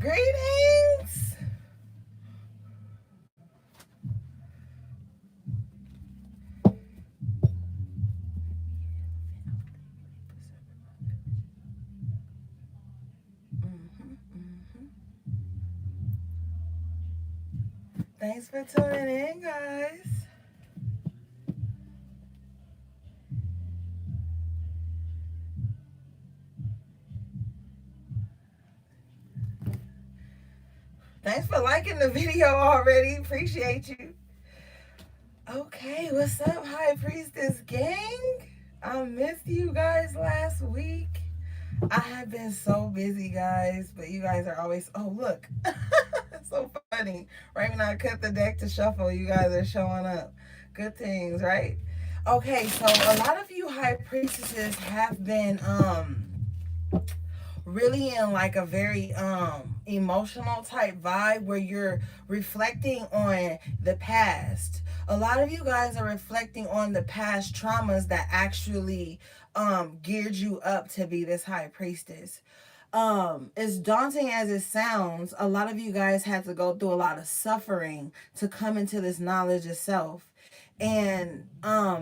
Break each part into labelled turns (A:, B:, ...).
A: Greetings. Thanks for tuning in, guys. Thanks for liking the video already. Appreciate you. Okay, what's up, High Priestess gang? I missed you guys last week. I have been so busy, guys, but you guys are always. Oh, look. It's so funny. Right when I cut the deck to shuffle, you guys are showing up. Good things, right? Okay, so a lot of you High Priestesses have been really in like a very emotional type vibe where you're reflecting on the past. A lot of you guys are reflecting on the past traumas that actually geared you up to be this high priestess. As daunting as it sounds, a lot of you guys had to go through a lot of suffering to come into this knowledge of self. And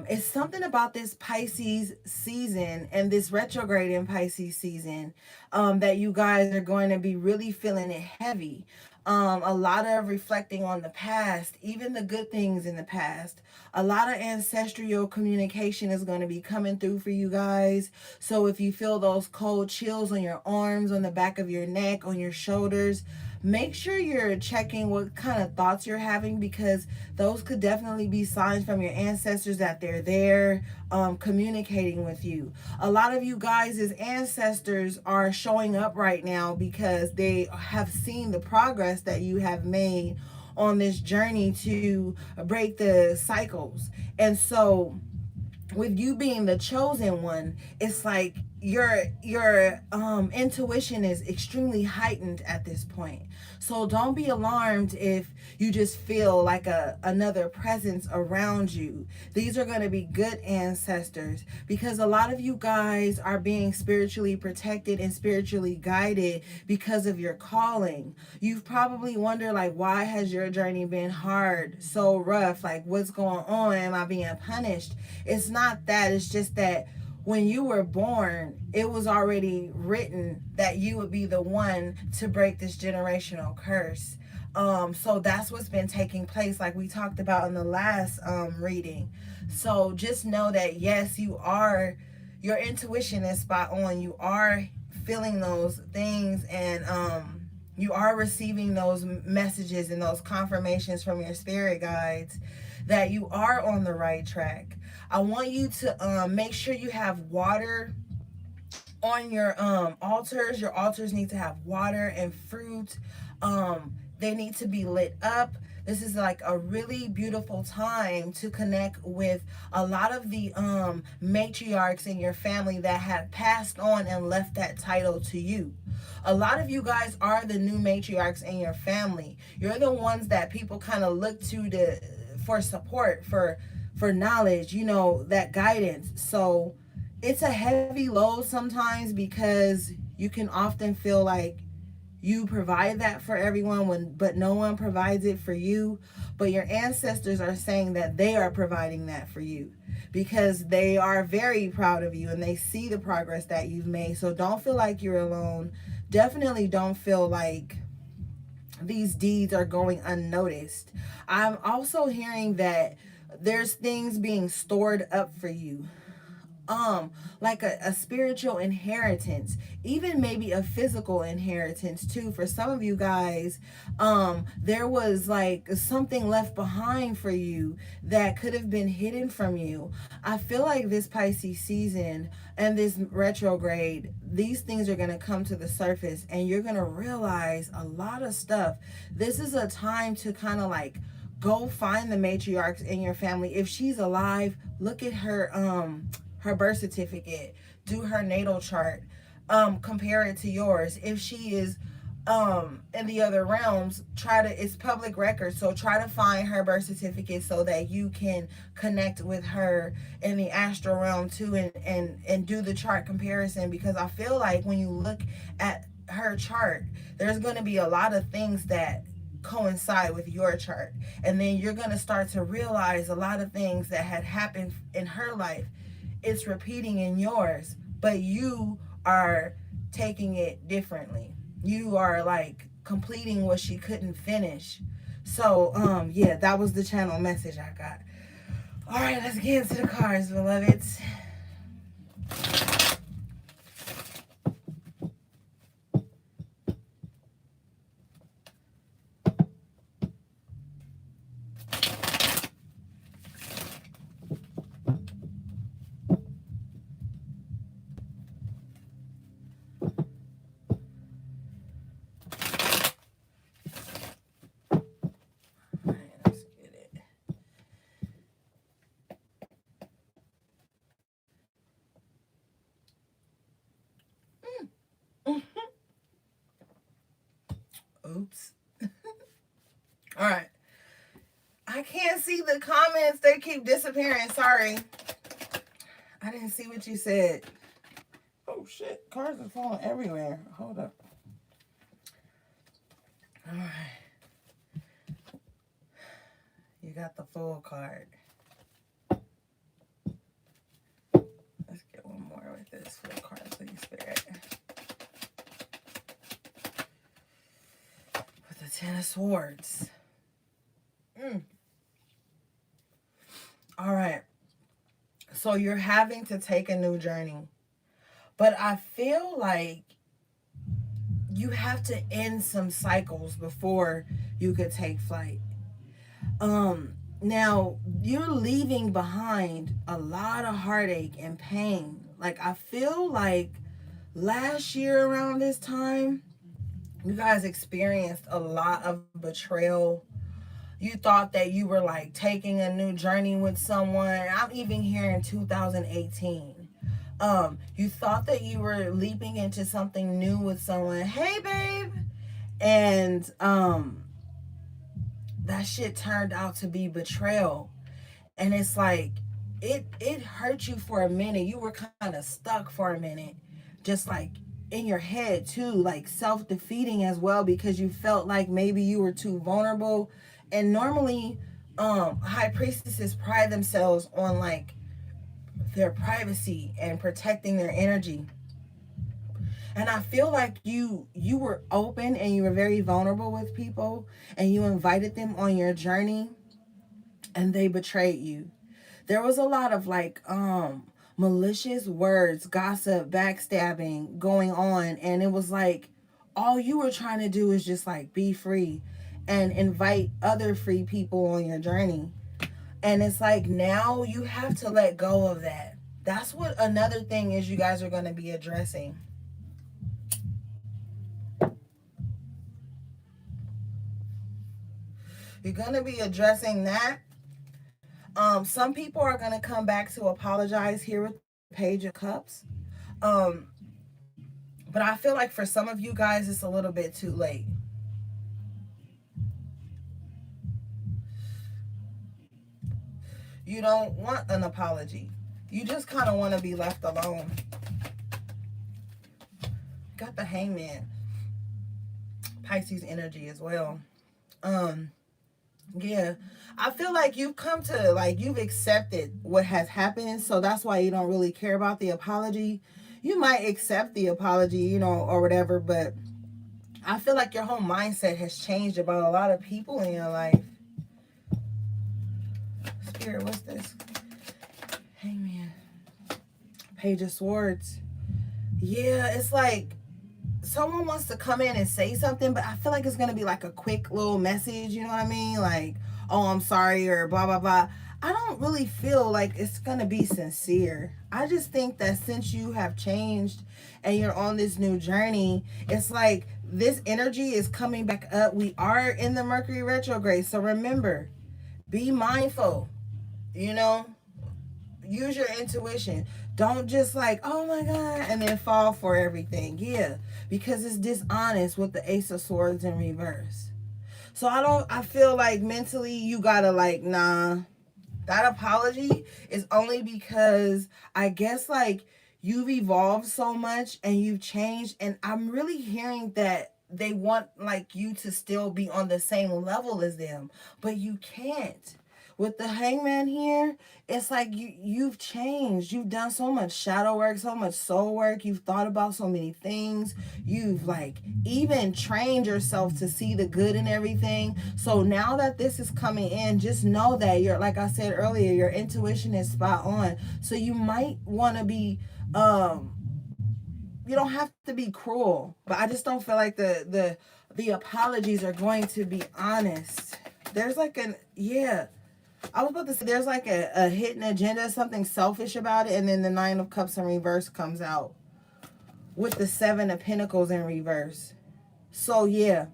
A: it's something about this Pisces season and this retrograde in Pisces season that you guys are going to be really feeling it heavy. A lot of reflecting on the past, even the good things in the past. A lot of ancestral communication is going to be coming through for you guys. So if you feel those cold chills on your arms, on the back of your neck, on your shoulders, make sure you're checking what kind of thoughts you're having, because those could definitely be signs from your ancestors that they're there communicating with you. A lot of you guys as ancestors are showing up right now because they have seen the progress that you have made on this journey to break the cycles. And so with you being the chosen one, it's like your intuition is extremely heightened at this point. So don't be alarmed if you just feel like another presence around you. These are going to be good ancestors, because a lot of you guys are being spiritually protected and spiritually guided because of your calling. You've probably wondered, like, why has your journey been hard, so rough? Like, what's going on? Am I being punished? It's not that. It's just that when you were born, it was already written that you would be the one to break this generational curse. So that's what's been taking place, like we talked about in the last reading. So just know that yes, you are, your intuition is spot on. You are feeling those things, and you are receiving those messages and those confirmations from your spirit guides that you are on the right track. I want you to make sure you have water on your altars. Your altars need to have water and fruit. They need to be lit up. This is like a really beautiful time to connect with a lot of the matriarchs in your family that have passed on and left that title to you. A lot of you guys are the new matriarchs in your family. You're the ones that people kind of look to for support, for knowledge, you know, that guidance. So it's a heavy load sometimes, because you can often feel like you provide that for everyone but no one provides it for you. But your ancestors are saying that they are providing that for you, because they are very proud of you and they see the progress that you've made. So don't feel like you're alone. Definitely don't feel like these deeds are going unnoticed. I'm also hearing that there's things being stored up for you, like a spiritual inheritance, even maybe a physical inheritance too. For some of you guys, there was like something left behind for you that could have been hidden from you. I feel like this Pisces season and this retrograde, these things are going to come to the surface and you're going to realize a lot of stuff. This is a time to kind of like go find the matriarchs in your family. If she's alive, look at her birth certificate, do her natal chart, compare it to yours. If she is in the other realms, it's public record, so try to find her birth certificate so that you can connect with her in the astral realm too, and do the chart comparison. Because I feel like when you look at her chart, there's going to be a lot of things that coincide with your chart. And then you're going to start to realize a lot of things that had happened in her life, it's repeating in yours, but you are taking it differently. You are like completing what she couldn't finish. So, yeah, that was the channel message I got. All right, let's get into the cards, beloveds. All right, let's get it. Oops. All right. I can't see the comments. They keep disappearing. Sorry. I didn't see what you said. Oh, shit. Cards are falling everywhere. Hold up. All right. You got the full card. Let's get one more with this full card, please, Spirit. With the Ten of Swords. All right. So you're having to take a new journey. But I feel like you have to end some cycles before you could take flight. Now you're leaving behind a lot of heartache and pain. Like I feel like last year around this time, you guys experienced a lot of betrayal. You thought that you were like taking a new journey with someone. I'm even here in 2018. You thought that you were leaping into something new with someone. Hey, babe. And that shit turned out to be betrayal. And it's like it hurt you for a minute. You were kind of stuck for a minute. Just like in your head too, like self-defeating as well, because you felt like maybe you were too vulnerable. And normally high priestesses pride themselves on like their privacy and protecting their energy. And I feel like you were open and you were very vulnerable with people, and you invited them on your journey, and they betrayed you. There was a lot of like malicious words, gossip, backstabbing going on, and it was like all you were trying to do is just like be free and invite other free people on your journey. And it's like now you have to let go of that. That's what another thing is you guys are going to be addressing. You're going to be addressing that. Some people are going to come back to apologize here with the Page of Cups. Um, but I feel like for some of you guys, it's a little bit too late. You don't want an apology. You just kind of want to be left alone. Got the Hangman. Pisces energy as well. Yeah, I feel like you've come to, like, you've accepted what has happened, so that's why you don't really care about the apology. You might accept the apology, you know, or whatever, but I feel like your whole mindset has changed about a lot of people in your life. Spirit, what's this? Hangman. Page of Swords. Yeah, it's like someone wants to come in and say something, but I feel like it's going to be like a quick little message, you know what I mean? Like, oh, I'm sorry, or blah, blah, blah. I don't really feel like it's going to be sincere. I just think that since you have changed and you're on this new journey, it's like this energy is coming back up. We are in the Mercury retrograde. So remember, be mindful, you know, use your intuition. Don't just like, oh my God, and then fall for everything. Yeah, because it's dishonest with the Ace of Swords in reverse. So I feel like mentally you gotta like, nah, that apology is only because I guess like you've evolved so much and you've changed, and I'm really hearing that they want like you to still be on the same level as them, but you can't. With the hangman here, it's like you've changed. You've done so much shadow work, so much soul work. You've thought about so many things. You've like even trained yourself to see the good in everything. So now that this is coming in, just know that you're, like I said earlier, your intuition is spot on. So you might want to be um you don't have to be cruel, but I just don't feel like the apologies are going to be honest. There's like an, yeah, I was about to say there's like a hidden agenda, something selfish about it, and then the Nine of Cups in reverse comes out with the Seven of Pentacles in reverse. So yeah,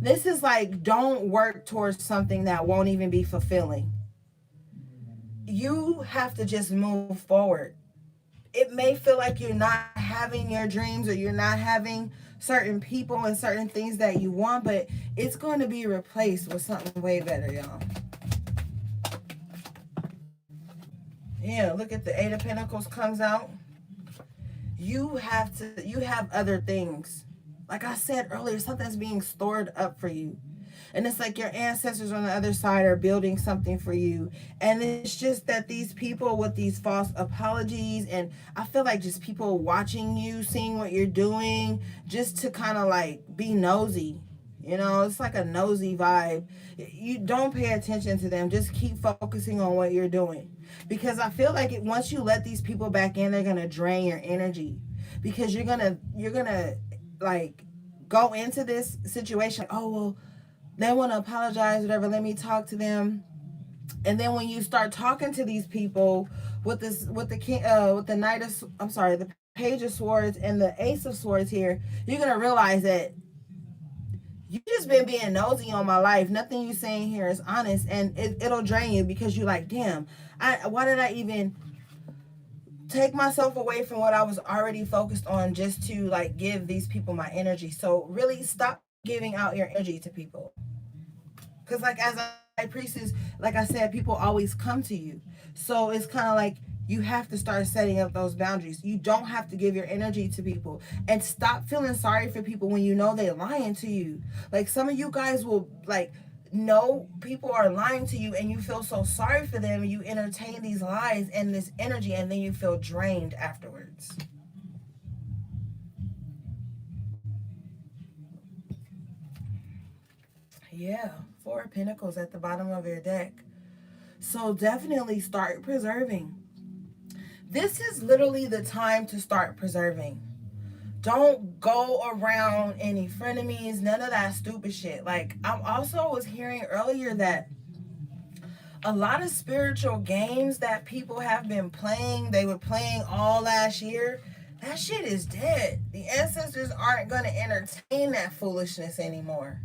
A: this is like, don't work towards something that won't even be fulfilling. You have to just move forward. It may feel like you're not having your dreams, or you're not having certain people and certain things that you want, but it's going to be replaced with something way better, y'all. Yeah, look at the Eight of Pentacles comes out. You have other things. Like I said earlier, something's being stored up for you. And it's like your ancestors on the other side are building something for you. And it's just that these people with these false apologies, and I feel like just people watching you, seeing what you're doing, just to kind of like be nosy. You know, it's like a nosy vibe. You don't pay attention to them. Just keep focusing on what you're doing. Because I feel like once you let these people back in, they're gonna drain your energy. Because you're gonna like go into this situation. Oh well, they want to apologize, whatever. Let me talk to them. And then when you start talking to these people with this, with the king, with the knight of, I'm sorry, the page of swords and the ace of swords here, you're gonna realize that you just been being nosy on my life. Nothing you saying here is honest, and it'll drain you because you're like, damn, why did I even take myself away from what I was already focused on just to like give these people my energy? So really stop giving out your energy to people. Because like as a high priestess, like I said, people always come to you. So it's kind of like you have to start setting up those boundaries. You don't have to give your energy to people. And stop feeling sorry for people when you know they're lying to you. Like some of you guys will like know people are lying to you, and you feel so sorry for them. You entertain these lies and this energy, and then you feel drained afterwards. Yeah, Four of Pentacles at the bottom of your deck. So definitely start preserving. This is literally the time to start preserving. Don't go around any frenemies, none of that stupid shit. Like I also was hearing earlier that a lot of spiritual games that people have been playing, they were playing all last year, that shit is dead. The ancestors aren't going to entertain that foolishness anymore.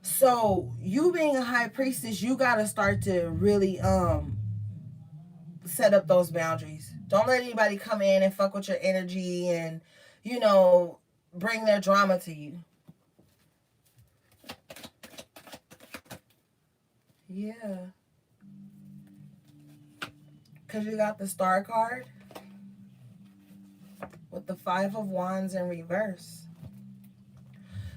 A: So you being a high priestess, you got to start to really set up those boundaries. Don't let anybody come in and fuck with your energy and, you know, bring their drama to you. Yeah. Because you got the Star card with the Five of Wands in reverse.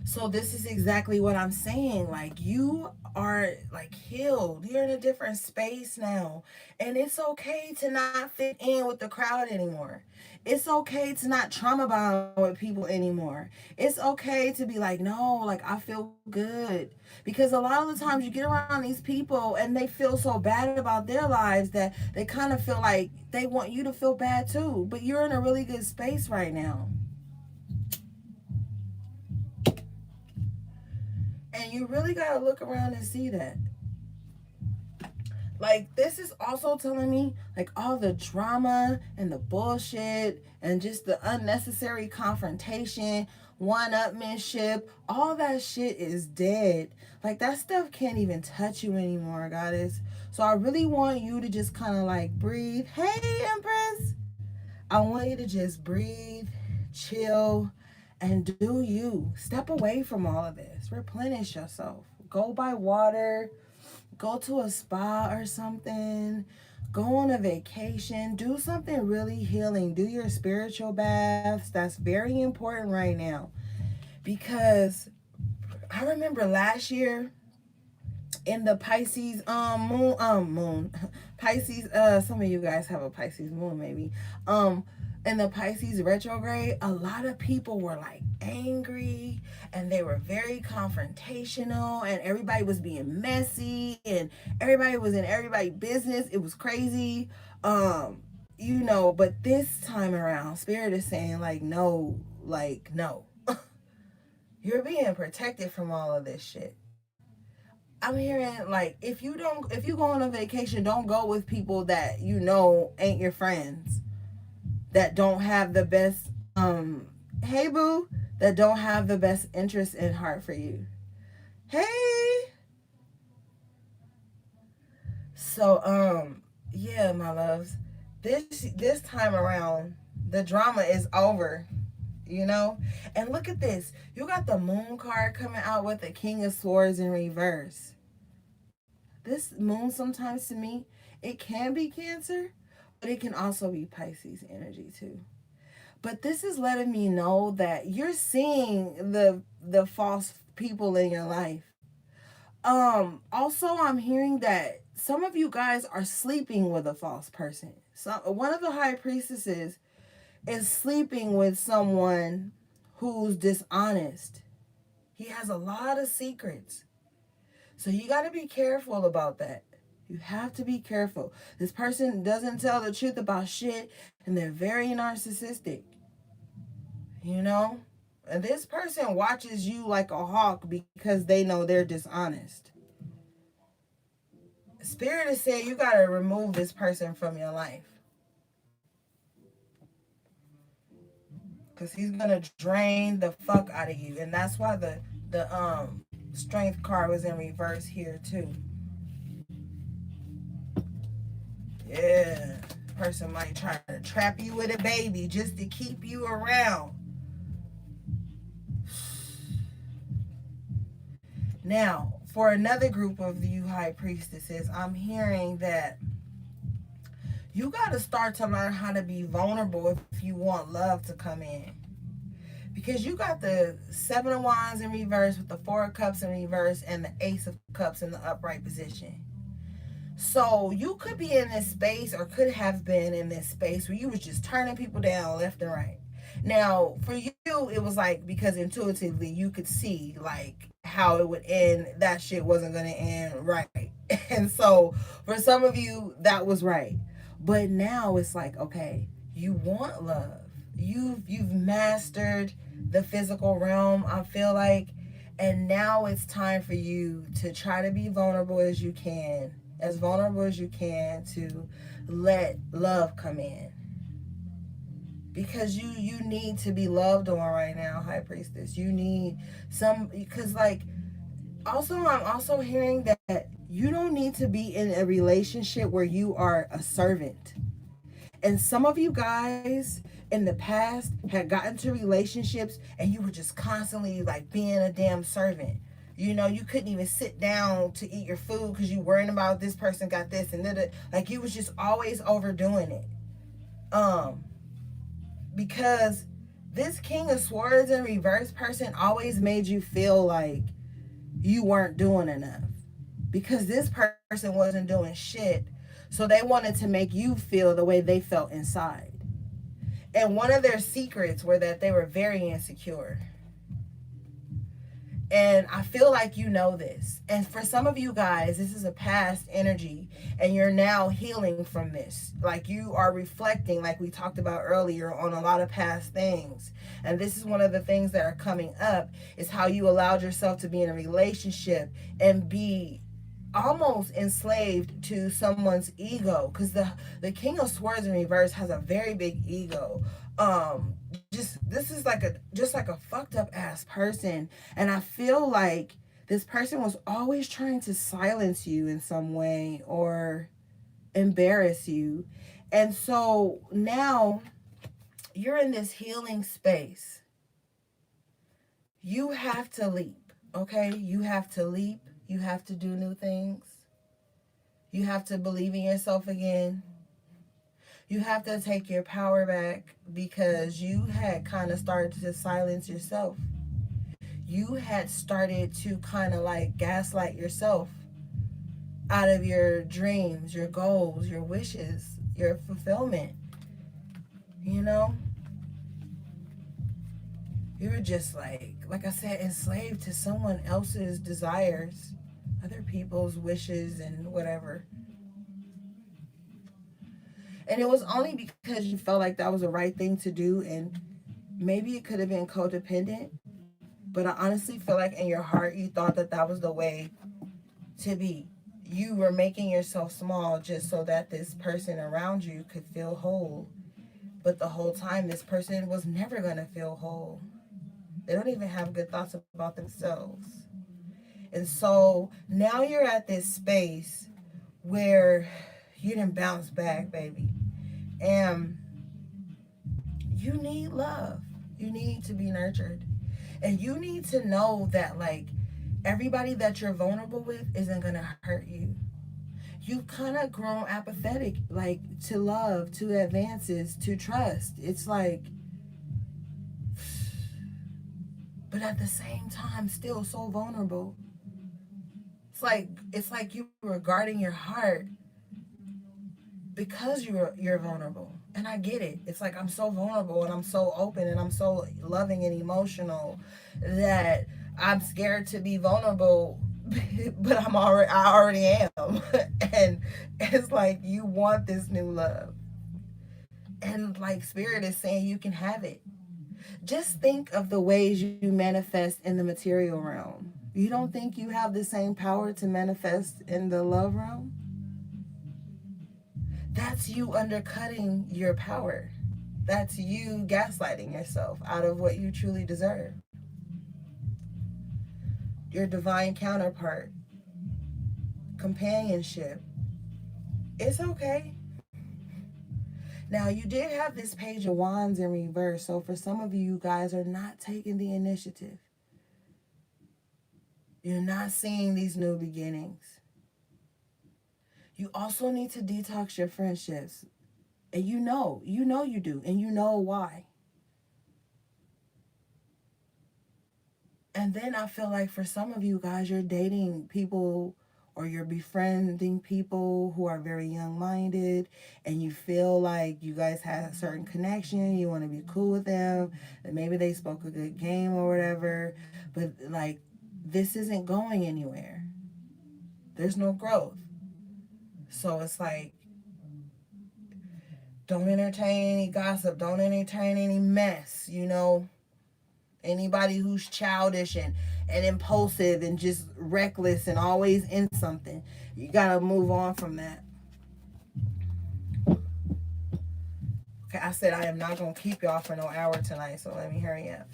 A: So this is exactly what I'm saying. Like you are like healed. You're in a different space now. And it's okay to not fit in with the crowd anymore. It's okay to not trauma bond with people anymore. It's okay to be like, no, like I feel good. Because a lot of the times you get around these people and they feel so bad about their lives that they kind of feel like they want you to feel bad too. But you're in a really good space right now. And you really got to look around and see that. Like, this is also telling me, like, all the drama and the bullshit and just the unnecessary confrontation, one-upmanship, all that shit is dead. Like, that stuff can't even touch you anymore, goddess. So I really want you to just kind of, like, breathe. Hey, Empress. I want you to just breathe, chill, and do you. Step away from all of this. Replenish yourself. Go by water. Go to a spa or something. Go on a vacation, do something really healing, do your spiritual baths. That's very important right now because I remember last year in the Pisces moon Pisces, some of you guys have a Pisces moon maybe. um in the Pisces retrograde, a lot of people were like angry and they were very confrontational and everybody was being messy and everybody was in everybody's business. It was crazy. You know, but this time around spirit is saying like no, like no. You're being protected from all of this shit. I'm hearing like if you go on a vacation, don't go with people that you know ain't your friends, that don't have the best hey boo, that don't have the best interest in heart for you. Hey. So yeah, my loves. This time around, the drama is over, you know? And look at this. You got the moon card coming out with the King of Swords in reverse. This moon sometimes to me, it can be Cancer, but it can also be Pisces energy too. But this is letting me know that you're seeing the false people in your life. Also I'm hearing that some of you guys are sleeping with a false person. So one of the high priestesses is sleeping with someone who's dishonest. He has a lot of secrets. So you got to be careful about that. You have to be careful. This person doesn't tell the truth about shit and they're very narcissistic, you know? And this person watches you like a hawk because they know they're dishonest. Spirit is saying you got to remove this person from your life because he's going to drain the fuck out of you. And that's why the strength card was in reverse here too. Yeah. Person might try to trap you with a baby just to keep you around. Now, for another group of you high priestesses, I'm hearing that you got to start to learn how to be vulnerable if you want love to come in. Because you got the Seven of Wands in reverse with the Four of Cups in reverse and the Ace of Cups in the upright position. So you could be in this space or could have been in this space where you was just turning people down left and right. Now, for you, it was like because intuitively you could see like how it would end. That shit wasn't gonna end right. And so for some of you, that was right. But now it's like, okay, you want love. You've mastered the physical realm, I feel like. And now it's time for you to try to be vulnerable as you can, as vulnerable as you can to let love come in because you need to be loved on right now, high priestess. You need some, because like also I'm also hearing that you don't need to be in a relationship where you are a servant. And some of you guys in the past had gotten to relationships and you were just constantly like being a damn servant. You know, you couldn't even sit down to eat your food because you worrying about this person got this and then like you was just always overdoing it. Um, because this King of Swords in reverse person always made you feel like you weren't doing enough because this person wasn't doing shit. So they wanted to make you feel the way they felt inside. And one of their secrets were that they were very insecure. And I feel like you know this. And for some of you guys, this is a past energy, and you're now healing from this. Like you are reflecting, like we talked about earlier, on a lot of past things. And this is one of the things that are coming up is how you allowed yourself to be in a relationship and be almost enslaved to someone's ego, because the King of Swords in reverse has a very big ego. Just this is like a just like a fucked up ass person, and I feel like this person was always trying to silence you in some way or embarrass you. And so now you're in this healing space. You have to leap, okay? You have to leap. You have to do new things. You have to believe in yourself again. You have to take your power back because you had kind of started to silence yourself. You had started to kind of like gaslight yourself out of your dreams, your goals, your wishes, your fulfillment. You know, you were just like I said, enslaved to someone else's desires, other people's wishes, and whatever. And it was only because you felt like that was the right thing to do, and maybe it could have been codependent, but I honestly feel like in your heart you thought that that was the way to be. You were making yourself small just so that this person around you could feel whole. But the whole time, this person was never going to feel whole. They don't even have good thoughts about themselves. And so now you're at this space where you didn't bounce back, baby. And you need love. You need to be nurtured. And you need to know that, like, everybody that you're vulnerable with isn't going to hurt you. You've kind of grown apathetic, like, to love, to advances, to trust. It's like, but at the same time, still so vulnerable. It's like you were guarding your heart because you're vulnerable. And I get it. It's like I'm so vulnerable and I'm so open and I'm so loving and emotional that I'm scared to be vulnerable, but I already am. And it's like you want this new love. And like spirit is saying you can have it. Just think of the ways you manifest in the material realm. You don't think you have the same power to manifest in the love realm? That's you undercutting your power. That's you gaslighting yourself out of what you truly deserve. Your divine counterpart, companionship. It's okay. Now, you did have this page of wands in reverse, so for some of you, you guys are not taking the initiative. You're not seeing these new beginnings. You also need to detox your friendships. And you do, and you know why. And then I feel like for some of you guys, you're dating people or you're befriending people who are very young minded, and you feel like you guys have a certain connection, you want to be cool with them, and maybe they spoke a good game or whatever, but like this isn't going anywhere. There's no growth. So it's like, don't entertain any gossip, don't entertain any mess, Anybody who's childish and impulsive and just reckless and always in something, you gotta move on from that. Okay, I said I am not gonna keep y'all for no hour tonight, so let me hurry up.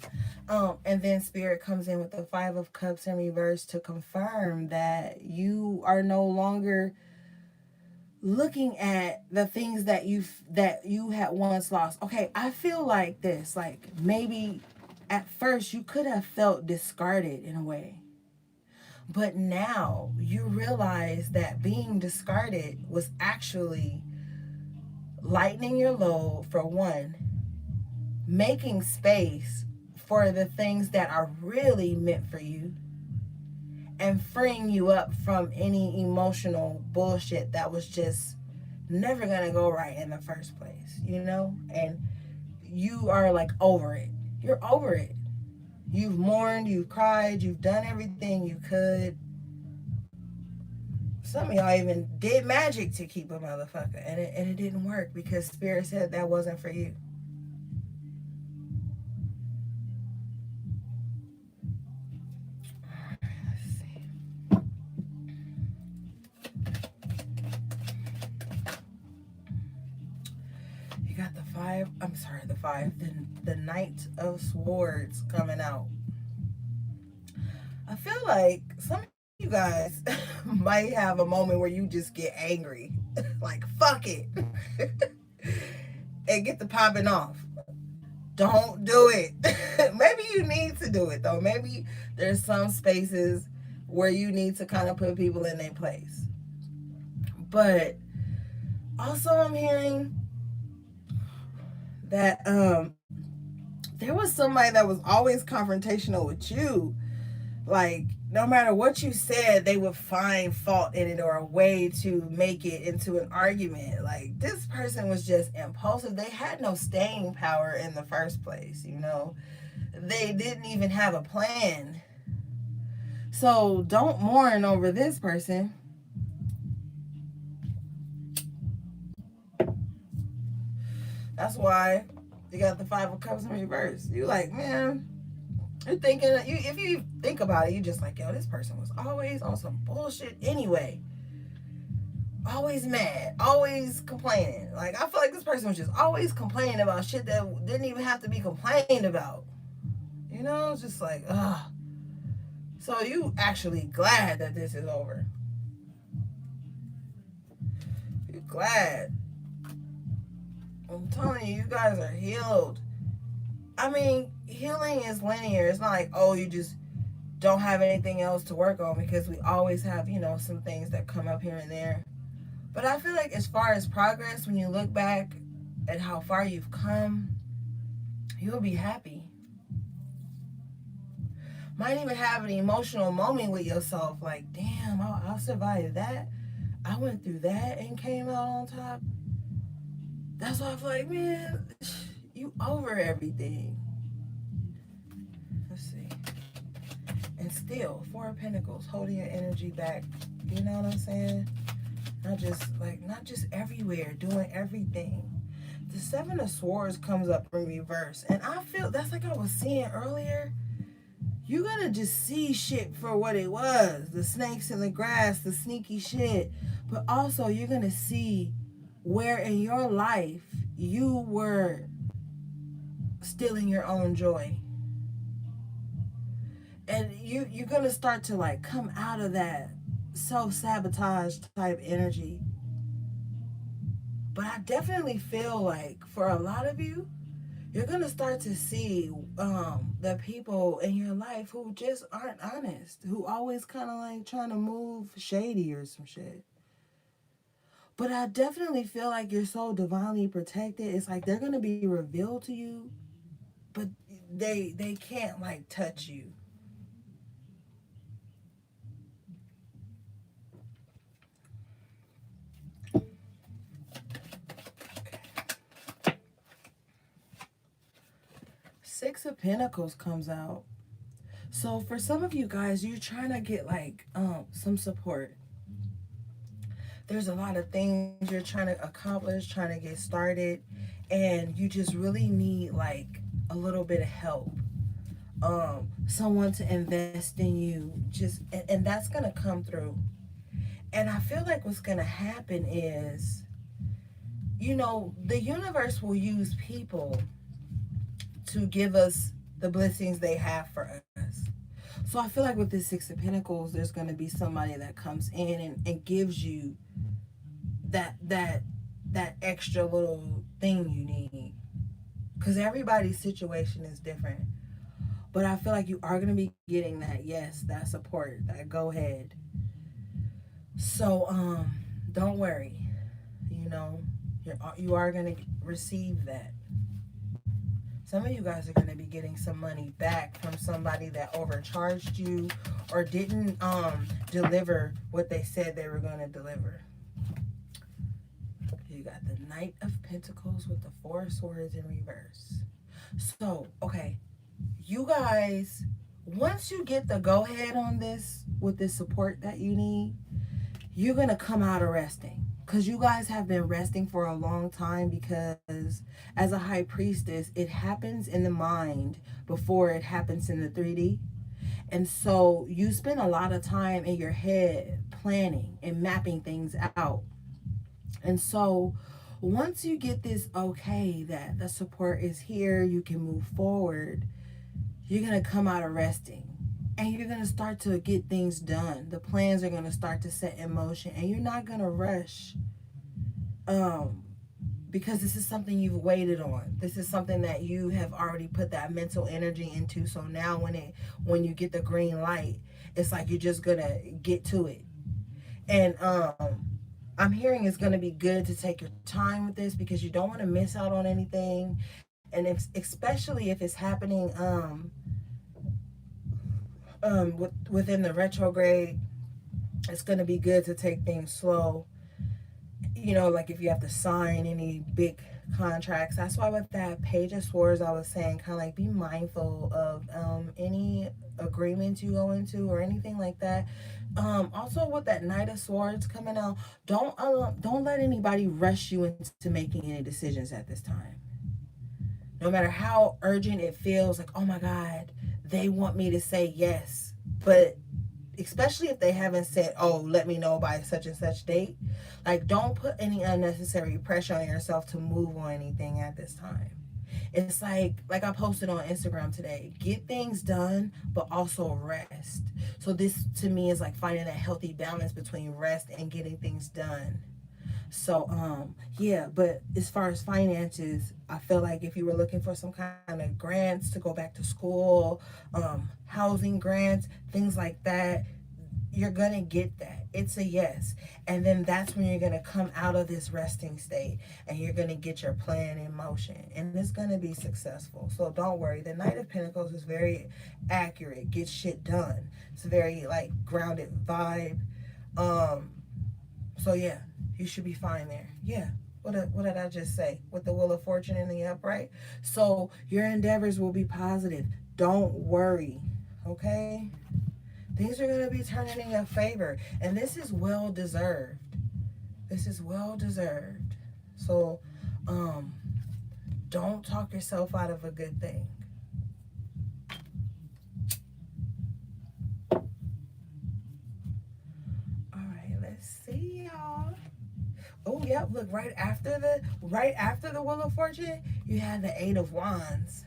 A: And then spirit comes in with the Five of Cups in reverse to confirm that you are no longer looking at the things that you had once lost. Okay, I feel like this, like maybe at first you could have felt discarded in a way. But now you realize that being discarded was actually lightening your load for one, making space for the things that are really meant for you, and freeing you up from any emotional bullshit that was just never gonna go right in the first place. And you are like over it. You're over it. You've mourned, you've cried, you've done everything you could. Some of y'all even did magic to keep a motherfucker, and it didn't work because spirit said that wasn't for you. Let's see. You got the five. I'm sorry, the five. The Knight of Swords coming out. I feel like some of you guys might have a moment where you just get angry, like fuck it, and get the popping off. Don't do it. Maybe you need to do it though. Maybe there's some spaces where you need to kind of put people in their place. But also I'm hearing that there was somebody that was always confrontational with you. Like, no matter what you said, they would find fault in it or a way to make it into an argument. Like, this person was just impulsive. They had no staying power in the first place, you know? They didn't even have a plan. So don't mourn over this person. That's why you got the Five of Cups in reverse. You like, man, you're thinking, if you think about it, you just like, yo, this person was always on some bullshit anyway. Always mad, always complaining. Like, I feel like this person was just always complaining about shit that didn't even have to be complained about. You know, it's just like, ugh. So you actually glad that this is over. You're glad. I'm telling you, you guys are healed. I mean, healing is linear. It's not like, oh, you just don't have anything else to work on, because we always have, you know, some things that come up here and there. But I feel like as far as progress, when you look back at how far you've come, you'll be happy. Might even have an emotional moment with yourself, like, damn, I survived that. I went through that and came out on top. That's why I feel like, man, you over everything. Let's see. And still, Four of Pentacles, holding your energy back. You know what I'm saying? Not just everywhere, doing everything. The Seven of Swords comes up in reverse. And I feel that's like I was seeing earlier. You gotta just see shit for what it was. The snakes in the grass, the sneaky shit. But also you're gonna see where in your life you were stealing your own joy. And you're gonna start to like come out of that self-sabotage type energy. But I definitely feel like for a lot of you, you're gonna start to see the people in your life who just aren't honest, who always kind of like trying to move shady or some shit. But I definitely feel like you're so divinely protected. It's like they're gonna be revealed to you, but they can't like touch you. Six of Pentacles comes out. So for some of you guys, you're trying to get like some support. There's a lot of things you're trying to accomplish, trying to get started, and you just really need like a little bit of help. Someone to invest in you, just and that's gonna come through. And I feel like what's gonna happen is, you know, the universe will use people to give us the blessings they have for us. So I feel like with this Six of Pentacles, there's going to be somebody that comes in and gives you that that extra little thing you need, because everybody's situation is different. But I feel like you are going to be getting that, yes, that support, that go ahead. So don't worry, you know, you are going to receive that. Some of you guys are going to be getting some money back from somebody that overcharged you or didn't deliver what they said they were going to deliver. You got the Knight of Pentacles with the Four of Swords in reverse. So, okay, you guys, once you get the go-ahead on this with this support that you need, you're going to come out of resting. Because you guys have been resting for a long time, because as a high priestess, it happens in the mind before it happens in the 3D. And so you spend a lot of time in your head planning and mapping things out. And so once you get this okay, that the support is here, you can move forward, you're going to come out of resting. And you're going to start to get things done. The plans are going to start to set in motion. And you're not going to rush. Because this is something you've waited on. This is something that you have already put that mental energy into. So now when you get the green light, it's like you're just going to get to it. And I'm hearing it's going to be good to take your time with this because you don't want to miss out on anything. And if, especially if it's happening within the retrograde, it's going to be good to take things slow. You know, like if you have to sign any big contracts. That's why with that Page of Swords, I was saying kind of like be mindful of any agreements you go into or anything like that. Also with that Knight of Swords coming out, don't let anybody rush you into making any decisions at this time. No matter how urgent it feels, like oh my God, they want me to say yes, but especially if they haven't said, oh, let me know by such and such date. Like, don't put any unnecessary pressure on yourself to move on anything at this time. It's like I posted on Instagram today, get things done, but also rest. So this to me is like finding that healthy balance between rest and getting things done. So yeah, but as far as finances, I feel like if you were looking for some kind of grants to go back to school, housing grants, things like that, you're gonna get that. It's a yes. And then that's when you're gonna come out of this resting state and you're gonna get your plan in motion. And it's gonna be successful. So don't worry. The Knight of Pentacles is very accurate, get shit done. It's a very like grounded vibe. Um, so yeah, you should be fine there. Yeah. What did I just say? With the Wheel of Fortune in the upright. So your endeavors will be positive. Don't worry. Okay? Things are going to be turning in your favor. And this is well deserved. This is well deserved. So um, don't talk yourself out of a good thing. All right, let's see, y'all. Oh, yep. Look, right after the Wheel of Fortune, you have the Eight of Wands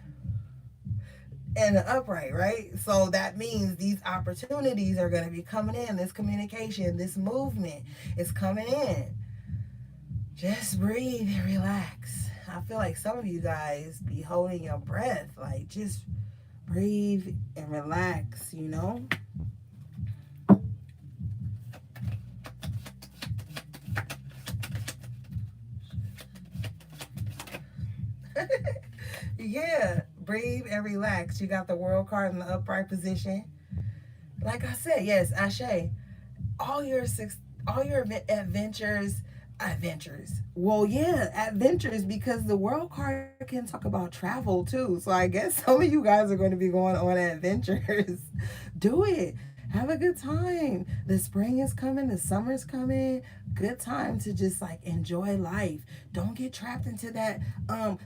A: and the upright, right? So that means these opportunities are going to be coming in. This communication, this movement is coming in. Just breathe and relax. I feel like some of you guys be holding your breath. Like, just breathe and relax, you know? Yeah, breathe and relax. You got the World card in the upright position. Like I said, yes, Ashe, all your all your adventures. Well, yeah, adventures because the World card can talk about travel too. So I guess some of you guys are going to be going on adventures. Do it. Have a good time. The spring is coming, the summer's coming. Good time to just like enjoy life. Don't get trapped into that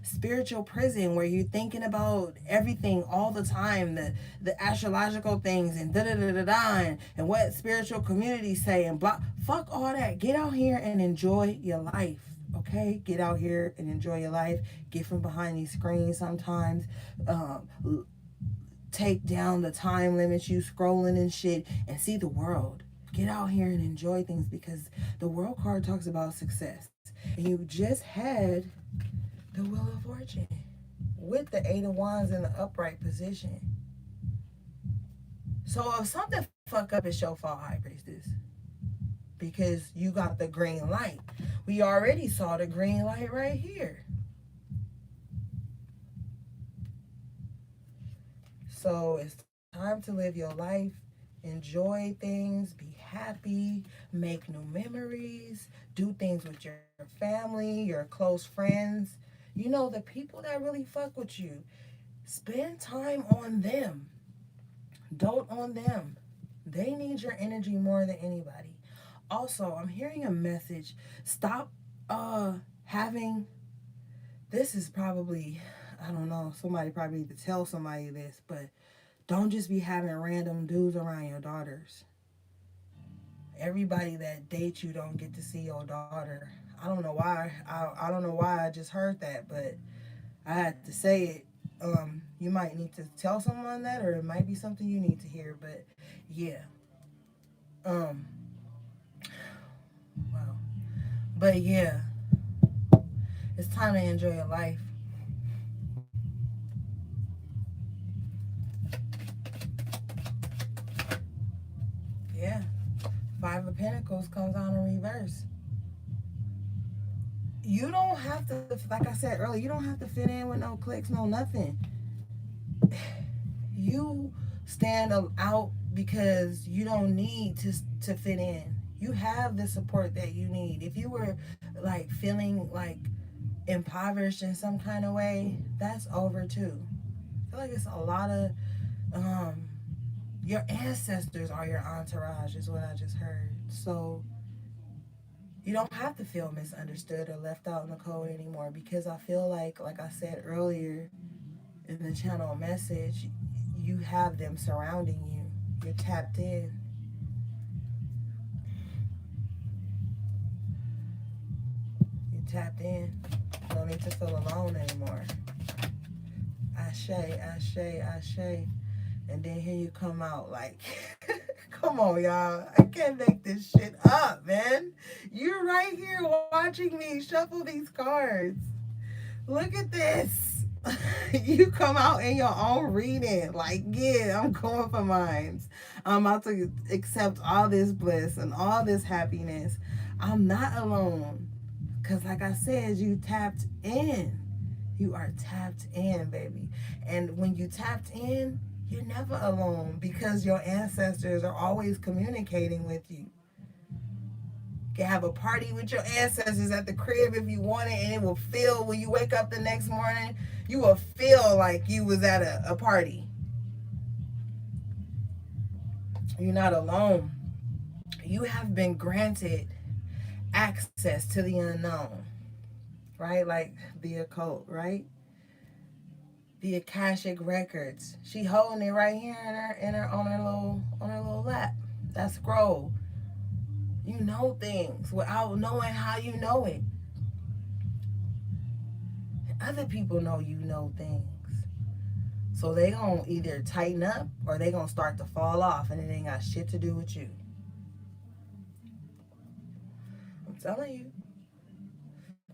A: spiritual prison where you're thinking about everything all the time, the astrological things and da da da da da and what spiritual communities say and blah. Fuck all that. Get out here and enjoy your life. Okay, get out here and enjoy your life. Get from behind these screens sometimes. Take down the time limits you scrolling and shit and see the world. Get out here and enjoy things because the World card talks about success. And you just had the Wheel of Fortune with the Eight of Wands in the upright position. So if something fuck up, it's your fault, High Priestess. Because you got the green light. We already saw the green light right here. So it's time to live your life, enjoy things, be happy, make new memories, do things with your family, your close friends. You know, the people that really fuck with you. Spend time on them. Dote on them. They need your energy more than anybody. Also, I'm hearing a message. Stop having this is probably I don't know, somebody probably need to tell somebody this, but don't just be having random dudes around your daughters. Everybody that dates you don't get to see your daughter. I don't know why. I don't know why I just heard that, but I had to say it. You might need to tell someone that, or it might be something you need to hear. But yeah, um, wow. But yeah, it's time to enjoy your life. Yeah, Five of Pentacles comes out in reverse. you don't have to, like I said earlier, you don't have to fit in with no clicks, no nothing. You stand out because you don't need to fit in. You have the support that you need. If you were like feeling like impoverished in some kind of way, that's over too. I feel like it's a lot of um your ancestors are your entourage is what I just heard. So you don't have to feel misunderstood or left out in the cold anymore, because I feel like I said earlier in the channel message, you have them surrounding you. You're tapped in. You're tapped in. You don't need to feel alone anymore. Ashe, ashe, ashe. And then here you come out like, come on, y'all. I can't make this shit up, man. You're right here watching me shuffle these cards. Look at this. You come out in your own reading. Like, yeah, I'm going for mines. I'm about to accept all this bliss and all this happiness. I'm not alone. Because, like I said, you tapped in. You are tapped in, baby. And when you tapped in, you're never alone because your ancestors are always communicating with you. You can have a party with your ancestors at the crib if you want it, and it will feel when you wake up the next morning, you will feel like you was at a party. You're not alone. You have been granted access to the unknown, right? Like the occult, right? The Akashic records. She holding it right here in her on her little lap. That scroll. You know things without knowing how you know it. And other people know you know things. So they gonna either tighten up or they gonna start to fall off, and it ain't got shit to do with you. I'm telling you.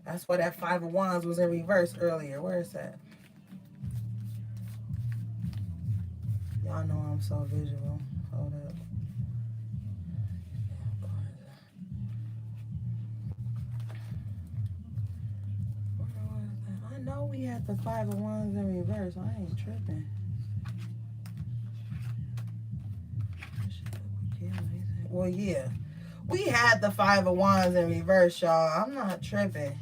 A: That's why that Five of Wands was in reverse earlier. Where is that? Y'all know I'm so visual. Hold up. I know we had the Five of Wands in reverse. I ain't tripping. Well, yeah. We had the Five of Wands in reverse, y'all. I'm not tripping.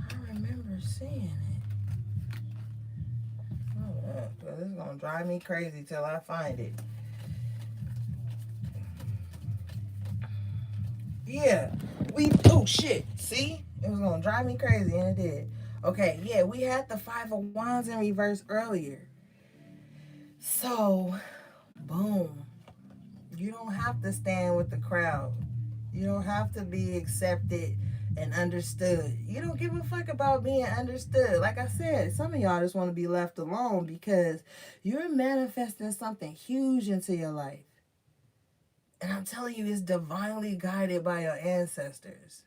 A: I remember seeing it. Hold up. This is going to drive me crazy till I find it. Yeah. Oh, shit. See? It was going to drive me crazy, and it did. Okay, yeah. We had the Five of Wands in reverse earlier. So, boom. You don't have to stand with the crowd. You don't have to be accepted and understood. You don't give a fuck about being understood. Like I said, some of y'all just want to be left alone because you're manifesting something huge into your life. And I'm telling you, it's divinely guided by your ancestors.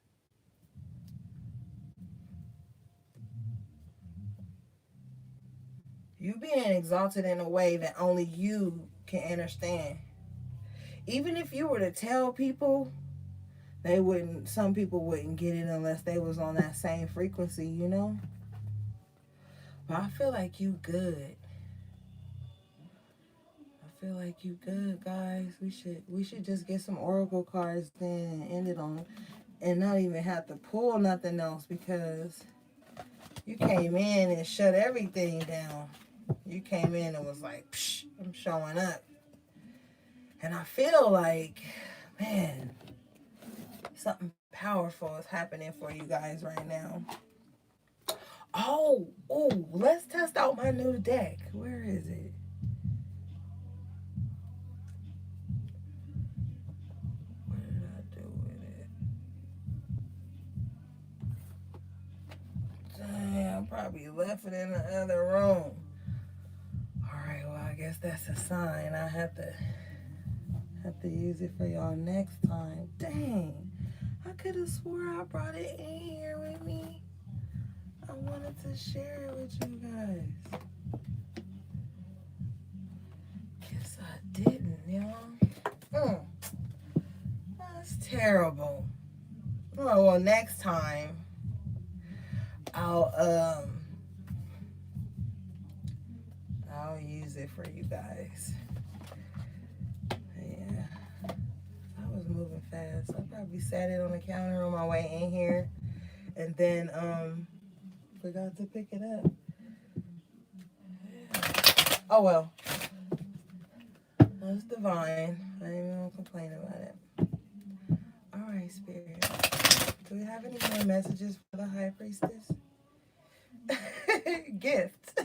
A: You being exalted in a way that only you can understand. Even if you were to tell people, some people wouldn't get it unless they was on that same frequency, you know? But I feel like you good. I feel like you good, guys. We should just get some oracle cards then and end it on, and not even have to pull nothing else, because you came in and shut everything down. You came in and was like, psh, I'm showing up. And I feel like, man, something powerful is happening for you guys right now. Oh, let's test out my new deck. Where is it? What did I do with it? Dang, I probably left it in the other room. Alright, well, I guess that's a sign. I have to use it for y'all next time. Dang, I could have swore I brought it in here with me. I wanted to share it with you guys. Guess I didn't, y'all. That's terrible. Oh, well, next time I'll I'll use it for you guys. Yeah, I was moving fast. I probably sat it on the counter on my way in here, and then forgot to pick it up. Oh well, that's divine. I ain't even gonna complain about it. All right, Spirit. Do we have any more messages for the High Priestess? Gift.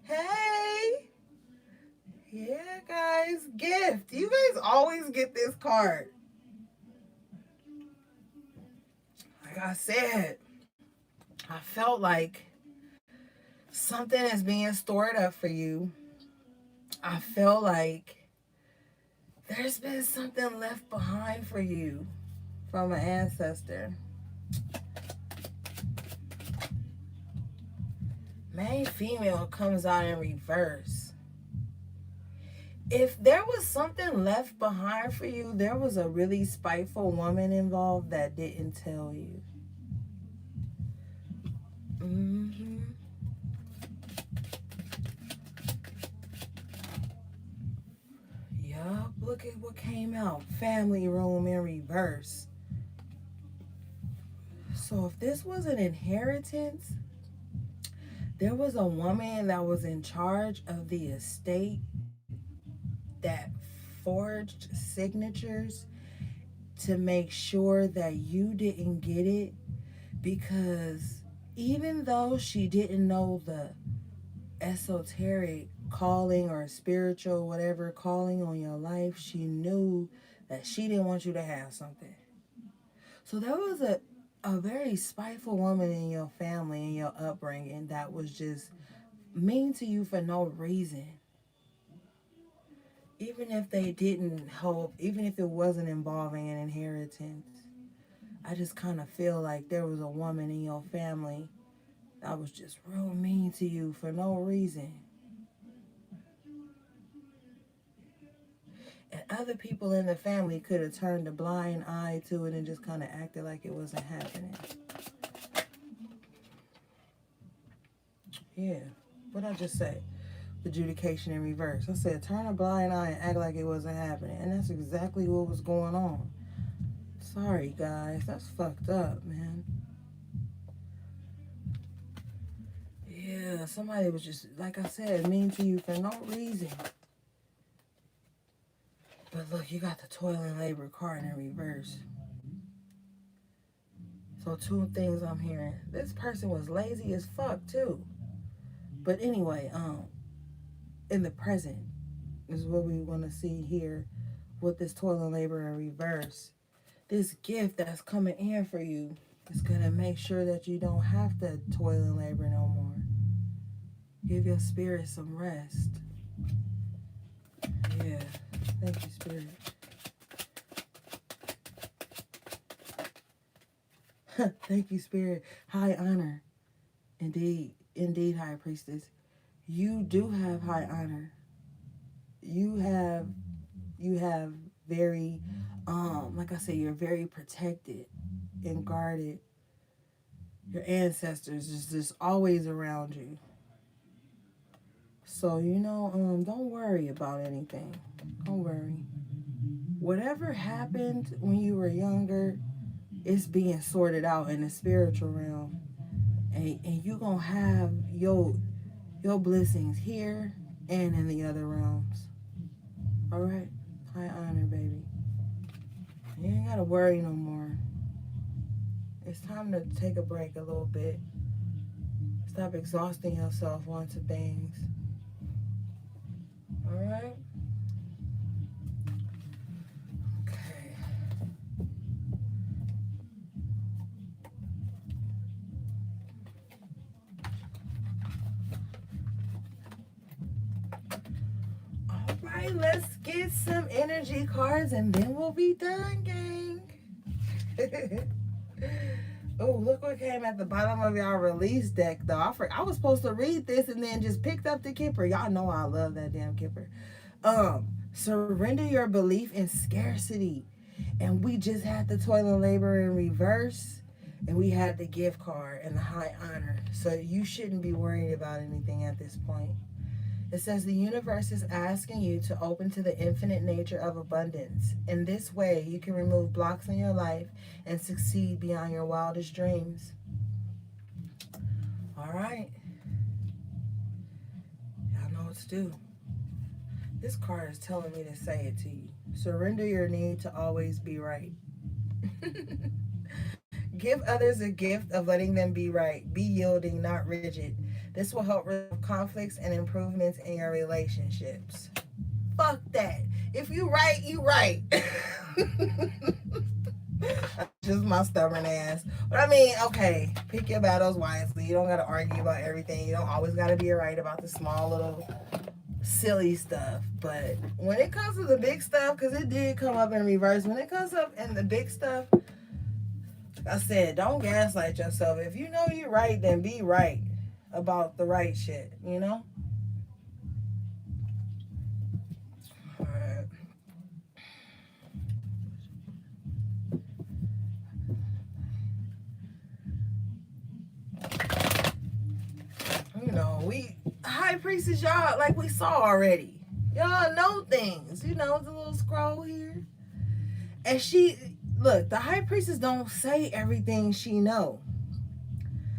A: Hey. Yeah, guys. Gift. You guys always get this card. Like I said, I felt like something is being stored up for you. I feel like there's been something left behind for you from an ancestor. Main female comes out in reverse. If there was something left behind for you, there was a really spiteful woman involved that didn't tell you. Mm-hmm. Yup, look at what came out. Family room in reverse. So if this was an inheritance, there was a woman that was in charge of the estate that forged signatures to make sure that you didn't get it, because even though she didn't know the esoteric calling or spiritual whatever calling on your life, she knew that she didn't want you to have something. So there was a very spiteful woman in your family and your upbringing that was just mean to you for no reason. Even if they didn't hope, even if it wasn't involving an inheritance, I just kind of feel like there was a woman in your family that was just real mean to you for no reason. And other people in the family could have turned a blind eye to it and just kind of acted like it wasn't happening. Yeah, what I just say? Adjudication in reverse. I said turn a blind eye and act like it wasn't happening. And that's exactly what was going on. Sorry, guys. That's fucked up, man. Yeah, somebody was just, like I said, mean to you for no reason. But look, you got the toil and labor card in reverse. So two things I'm hearing. This person was lazy as fuck too. But anyway, in the present is what we want to see here with this toil and labor in reverse. This gift that's coming in for you is gonna make sure that you don't have to toil and labor no more. Give your spirit some rest. Yeah. Thank you, Spirit. Thank you, Spirit. High honor. Indeed. Indeed, High Priestess. You do have high honor. You have very like I said, you're very protected and guarded. Your ancestors is just always around you. So, don't worry about anything. Don't worry. Whatever happened when you were younger, it's being sorted out in the spiritual realm. And you're going to have your blessings here and in the other realms. All right? High honor, baby. You ain't got to worry no more. It's time to take a break a little bit. Stop exhausting yourself onto things. All right? Okay. All right, let's get some energy cards and then we'll be done, gang. Oh, look what came at the bottom of y'all release deck, though. I was supposed to read this and then just picked up the Kipper. Y'all know I love that damn Kipper. Surrender your belief in scarcity. And we just had the toil and labor in reverse. And we had the gift card and the high honor. So you shouldn't be worried about anything at this point. It says the universe is asking you to open to the infinite nature of abundance. In this way, you can remove blocks in your life and succeed beyond your wildest dreams. All right. Y'all know what to do. This card is telling me to say it to you. Surrender your need to always be right. Give others a gift of letting them be right. Be yielding, not rigid. This will help resolve conflicts and improvements in your relationships. Fuck that. If you right, you right. Just my stubborn ass. But I mean, okay, pick your battles wisely. You don't gotta argue about everything. You don't always gotta be right about the small little silly stuff. But when it comes to the big stuff, because it did come up in reverse, when it comes up in the big stuff, like I said, don't gaslight yourself. If you know you're right, then be right about the right shit, you know? All right. You know, we high priestess, y'all, like we saw already. Y'all know things. You know, the little scroll here. And she, look, the high priestess don't say everything she know.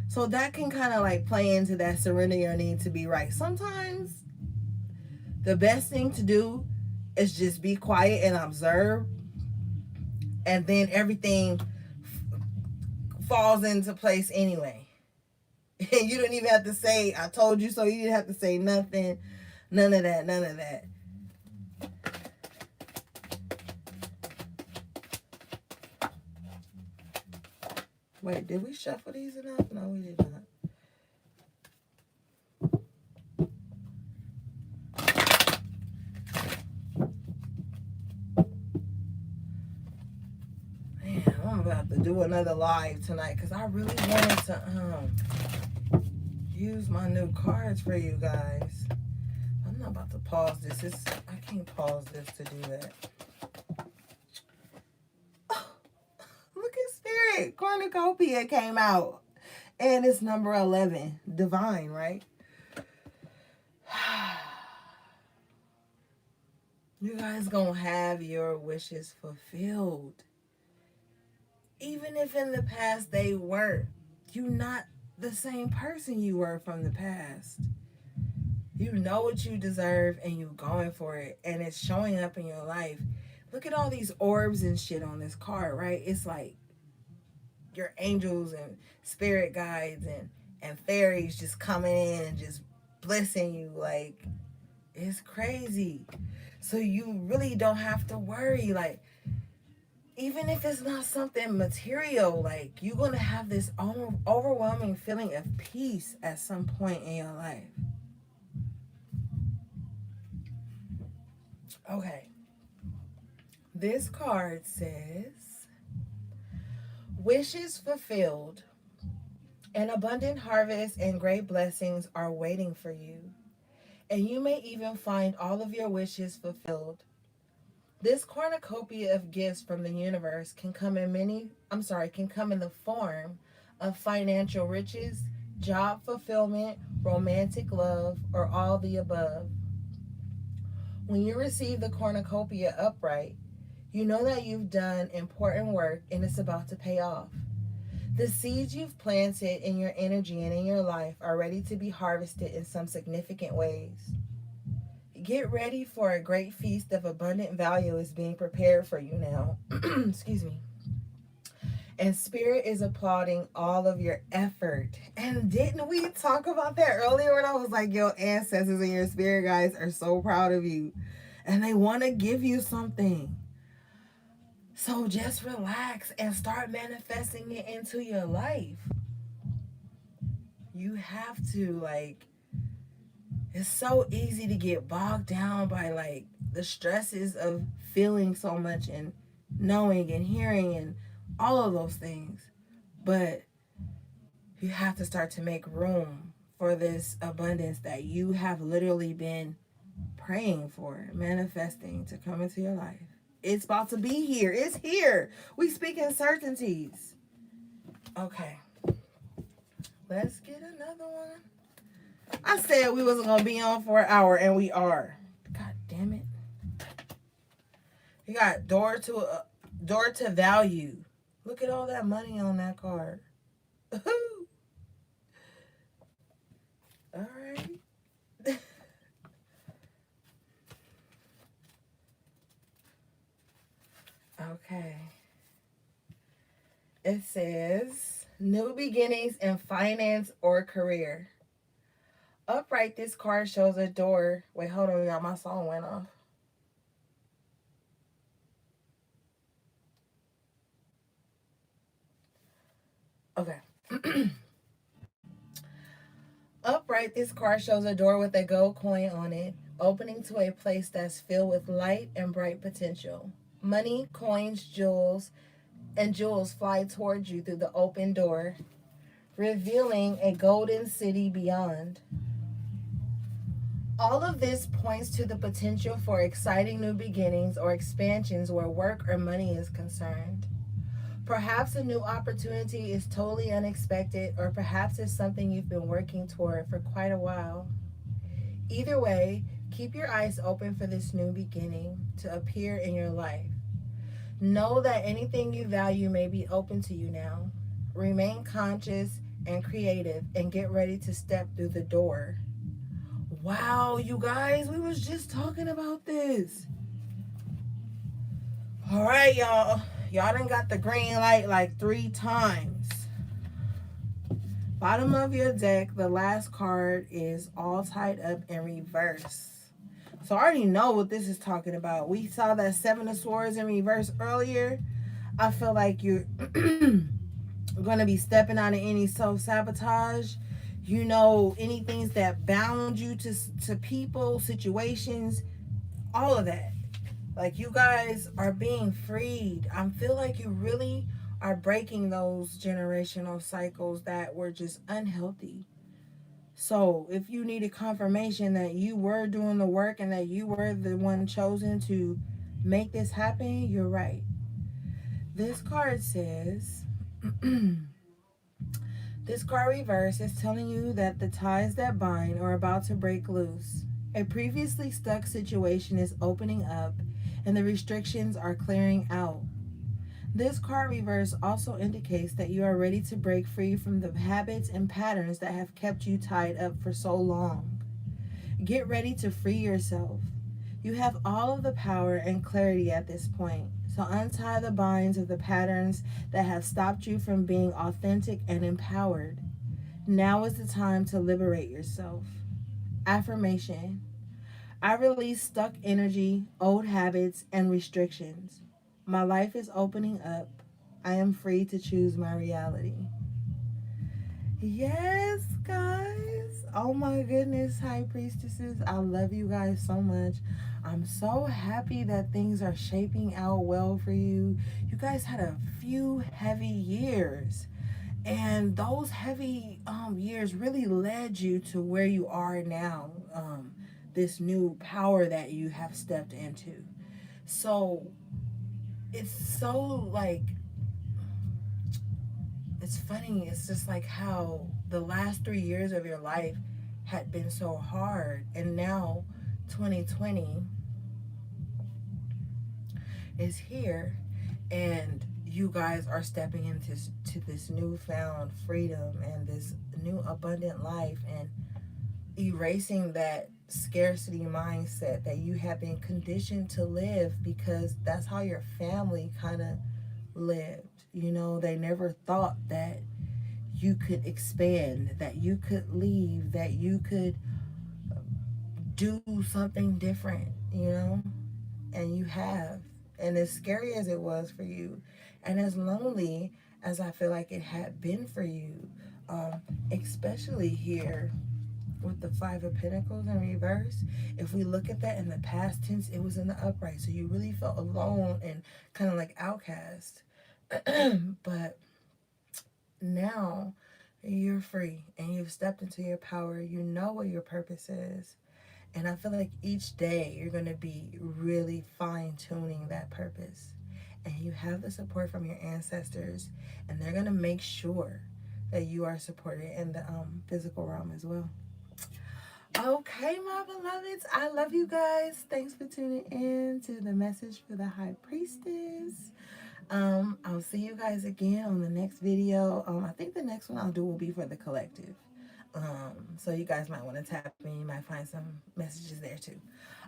A: So that can kind of like play into that surrender your need to be right. Sometimes the best thing to do is just be quiet and observe, and then everything falls into place anyway. And you don't even have to say, I told you so. You didn't have to say nothing. None of that. None of that. Wait, did we shuffle these enough? No, we did not. Man, I'm about to do another live tonight because I really wanted to use my new cards for you guys. I'm not about to pause this. I can't pause this to do that. Oh, look at Spirit. Cornucopia came out. And it's number 11. Divine, right? You guys gonna have your wishes fulfilled. Even if in the past they were. You're not the same person you were from the past. You know what you deserve and you going for it. And it's showing up in your life. Look at all these orbs and shit on this card, right? It's like your angels and spirit guides and fairies just coming in and just blessing you. Like, it's crazy. So you really don't have to worry. Like, even if it's not something material, like, you're going to have this overwhelming feeling of peace at some point in your life. Okay. This card says, wishes fulfilled. An abundant harvest and great blessings are waiting for you. And you may even find all of your wishes fulfilled. This cornucopia of gifts from the universe can come in the form of financial riches, job fulfillment, romantic love, or all the above. When you receive the cornucopia upright, you know that you've done important work and it's about to pay off. The seeds you've planted in your energy and in your life are ready to be harvested in some significant ways. Get ready for a great feast of abundant value is being prepared for you now. Excuse me. And Spirit is applauding all of your effort. And didn't we talk about that earlier when I was like, your ancestors and your spirit guides are so proud of you. And they want to give you something. So just relax and start manifesting it into your life. You have to, like, it's so easy to get bogged down by, like, the stresses of feeling so much and knowing and hearing and all of those things. But you have to start to make room for this abundance that you have literally been praying for, manifesting to come into your life. It's about to be here. It's here. We speak in certainties. Okay, let's get another one. I said we wasn't gonna be on for an hour, and we are. God damn it! You got door to value. Look at all that money on that card. All right. Okay. It says new beginnings in finance or career. Upright, this card shows a door. Wait, hold on, y'all. My song went off. Okay. Upright, this card shows a door with a gold coin on it, opening to a place that's filled with light and bright potential. Money, coins, jewels fly towards you through the open door, revealing a golden city beyond. All of this points to the potential for exciting new beginnings or expansions where work or money is concerned. Perhaps a new opportunity is totally unexpected, or perhaps it's something you've been working toward for quite a while. Either way, keep your eyes open for this new beginning to appear in your life. Know that anything you value may be open to you now. Remain conscious and creative and get ready to step through the door. Wow, you guys, we was just talking about this. All right, y'all. Y'all done got the green light like 3 times. Bottom of your deck, the last card is all tied up in reverse. So I already know what this is talking about. We saw that Seven of Swords in reverse earlier. I feel like you're going to be stepping out of any self-sabotage. You know, any things that bound you to people, situations, all of that. Like, you guys are being freed. I feel like you really are breaking those generational cycles that were just unhealthy. So, if you needed confirmation that you were doing the work and that you were the one chosen to make this happen, you're right. This card says, this card reverse is telling you that the ties that bind are about to break loose. A previously stuck situation is opening up and the restrictions are clearing out. This card reverse also indicates that you are ready to break free from the habits and patterns that have kept you tied up for so long. Get ready to free yourself. You have all of the power and clarity at this point. So untie the binds of the patterns that have stopped you from being authentic and empowered. Now is the time to liberate yourself. Affirmation: I release stuck energy, old habits, and restrictions. My life is opening up. I am free to choose my reality. Yes, guys. Oh my goodness, High Priestesses. I love you guys so much. I'm so happy that things are shaping out well for you. You guys had a few heavy years, and those heavy years really led you to where you are now. This new power that you have stepped into. So it's so like it's funny. It's just like how the last 3 years of your life had been so hard, and now 2020 is here, and you guys are stepping into this newfound freedom and this new abundant life, and erasing that scarcity mindset that you have been conditioned to live, because that's how your family kind of lived. You know, they never thought that you could expand, that you could leave, that you could do something different, you know? And you have. And as scary as it was for you, and as lonely as I feel like it had been for you, especially here with the Five of Pentacles in reverse, if we look at that in the past tense, it was in the upright. So you really felt alone and kind of like outcast. But now you're free and you've stepped into your power. You know what your purpose is. And I feel like each day you're going to be really fine tuning that purpose. and you have the support from your ancestors, and they're going to make sure that you are supported in the physical realm as well. Okay, my beloveds, I love you guys. Thanks for tuning in to the message for the High Priestess. I'll see you guys again on the next video. I think the next one I'll do will be for the collective. So you guys might want to tap in. You might find some messages there too.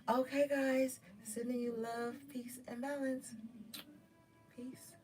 A: Okay, guys, sending you love, peace, and balance. Peace.